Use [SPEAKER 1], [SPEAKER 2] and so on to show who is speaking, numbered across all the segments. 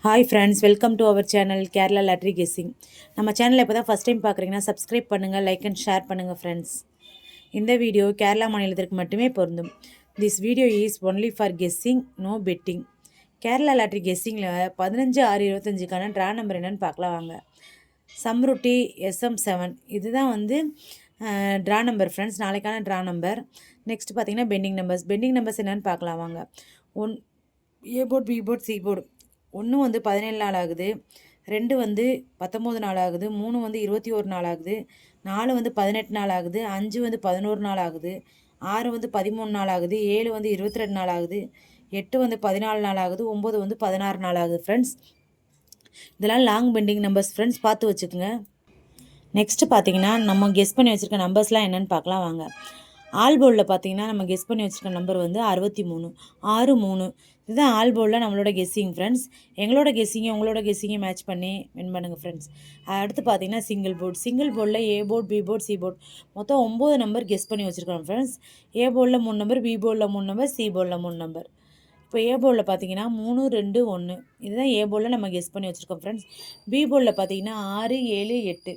[SPEAKER 1] Hi friends, welcome to our channel Kerala lottery guessing. நம்ம சேனலை இப்போ தான் ஃபஸ்ட் டைம் பார்க்குறீங்கன்னா சப்ஸ்கிரைப் பண்ணுங்கள், லைக் அண்ட் ஷேர் பண்ணுங்கள் ஃப்ரெண்ட்ஸ். இந்த வீடியோ கேரளா மாநிலத்திற்கு மட்டுமே பொருந்தும். This video is only for guessing, no betting. Kerala lottery கெஸ்ஸிங்கில் 15/6/25க்கான ட்ரா நம்பர் என்னென்னு பார்க்கலாம் வாங்க. சம்ருட்டி SM7 இதுதான் வந்து ட்ரா நம்பர் ஃப்ரெண்ட்ஸ், நாளைக்கான ட்ரா நம்பர். நெக்ஸ்ட் பார்த்தீங்கன்னா பெண்டிங் நம்பர்ஸ் என்னென்னு பார்க்கலாம் வாங்க. A board, B board, C board. 1 வந்து 17 நாள் ஆகுது, 2 வந்து 19 நாள் ஆகுது, 3 வந்து 21 நாள் ஆகுது, 4 வந்து 18 நாள் ஆகுது, 5 வந்து 11 நாள் ஆகுது, 6 வந்து 13 நாள் ஆகுது, 7 வந்து 22 நாள் ஆகுது, 8 வந்து 14 நாள் ஆகுது, 9 வந்து 16 நாள் ஆகுது ஃப்ரெண்ட்ஸ். இதெல்லாம் லாங் பெண்டிங் நம்பர்ஸ் ஃப்ரெண்ட்ஸ், பார்த்து வச்சுக்கோங்க. நெக்ஸ்ட்டு பார்த்தீங்கன்னா நம்ம கெஸ் பண்ணி வச்சுருக்க நம்பர்ஸ்லாம் என்னென்னு பார்க்கலாம் வாங்க. ஆல்போர்டில் பார்த்தீங்கன்னா நம்ம கெஸ் பண்ணி வச்சுருக்க நம்பர் வந்து 63 63. இதுதான் ஆல்போர்டில் நம்மளோட கெஸ்ஸிங் ஃப்ரெண்ட்ஸ். எங்களோட கெஸ்ஸிங்கை உங்களோட கெஸ்ஸிங்கை மேட்ச் பண்ணி வின் பண்ணுங்கள் ஃப்ரெண்ட்ஸ். அடுத்து பார்த்தீங்கன்னா சிங்கிள் போர்டில் A board, B board, C board மொத்தம் 9 நம்பர் கெஸ் பண்ணி வச்சுருக்கோம் ஃப்ரெண்ட்ஸ். ஏ போர்டில் 3 நம்பர், பி போர்டில் 3 நம்பர், சி போர்டில் 3 நம்பர். இப்போ ஏ போர்டில் பார்த்தீங்கன்னா 3 2 1 இதுதான் ஏ போர்டில் நம்ம கெஸ் பண்ணி வச்சுருக்கோம் ஃப்ரெண்ட்ஸ். பி போர்டில் பார்த்தீங்கன்னா 6 7 8.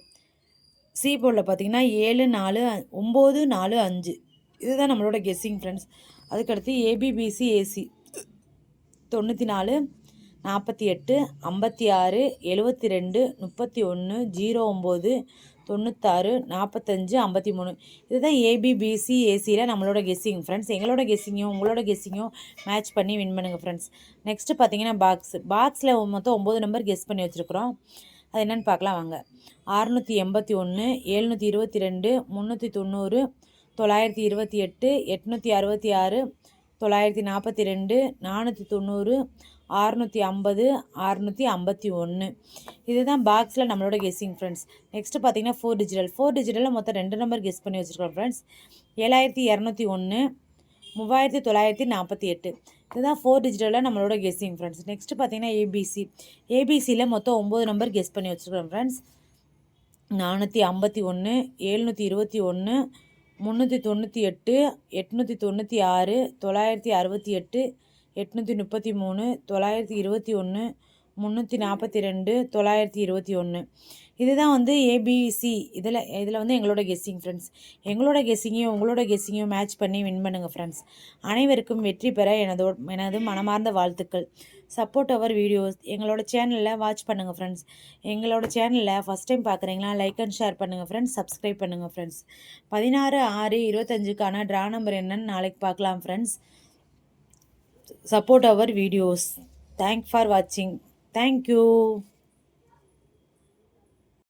[SPEAKER 1] சி போர்டில் பார்த்தீங்கன்னா 7 4 9 4 5 இதுதான் நம்மளோட கெஸ்ஸிங் ஃப்ரெண்ட்ஸ். அதுக்கடுத்து ஏபிபிசி ஏசி 94 48 56 72 31 09 96 45 53 இதுதான் ஏபிபிசி ஏசியில் நம்மளோட கெஸ்ஸிங் ஃப்ரெண்ட்ஸ். எங்களோட கெஸ்ஸிங்கும் உங்களோட கெஸ்ஸிங்கும் மேட்ச் பண்ணி வின் பண்ணுங்கள் ஃப்ரெண்ட்ஸ். நெக்ஸ்ட்டு பார்த்தீங்கன்னா பாக்ஸில் மொத்தம் 9 நம்பர் கெஸ் பண்ணி வச்சுருக்குறோம். அது என்னென்னு பார்க்கலாம் வாங்க. 681 722 390 928 866 942 490 650 651 இதுதான் பாக்ஸில் நம்மளோட கெஸ்ஸிங் ஃப்ரெண்ட்ஸ். நெக்ஸ்ட்டு பார்த்தீங்கன்னா 4 டிஜிட்டலில் மொத்தம் 2 நம்பர் கெஸ் பண்ணி வச்சுருக்கோம் ஃப்ரெண்ட்ஸ். 7201 3948 இதுதான் 4 டிஜிட்டலில் நம்மளோட கெஸ்ஸிங் ஃப்ரெண்ட்ஸ். நெக்ஸ்ட்டு பார்த்தீங்கன்னா ஏபிசியில் மொத்தம் 9 நம்பர் கெஸ் பண்ணி வச்சுருக்கோம் ஃப்ரெண்ட்ஸ். 451 721 398 896 968 833 921 342 921 இதுதான் வந்து ஏபிசி. இதில் வந்து எங்களோட கெஸ்ஸிங் ஃப்ரெண்ட்ஸ். எங்களோட கெஸ்ஸிங்கையும் உங்களோட கெஸ்ஸிங்கையும் மேட்ச் பண்ணி வின் பண்ணுங்கள் ஃப்ரெண்ட்ஸ். அனைவருக்கும் வெற்றி பெற எனது மனமார்ந்த வாழ்த்துக்கள். சப்போர்ட் அவர் வீடியோஸ் எங்களோட சேனலில் வாட்ச் பண்ணுங்கள் ஃப்ரெண்ட்ஸ். எங்களோட சேனலில் ஃபஸ்ட் டைம் பார்க்குறீங்களா, லைக் அண்ட் ஷேர் பண்ணுங்கள் ஃப்ரெண்ட்ஸ், சப்ஸ்கிரைப் பண்ணுங்கள் ஃப்ரெண்ட்ஸ். 16/6/25க்கான ட்ரா நம்பர் என்னன்னு நாளைக்கு பார்க்கலாம் friends. Support our videos. Thank for வாட்சிங். தேங்க்யூ.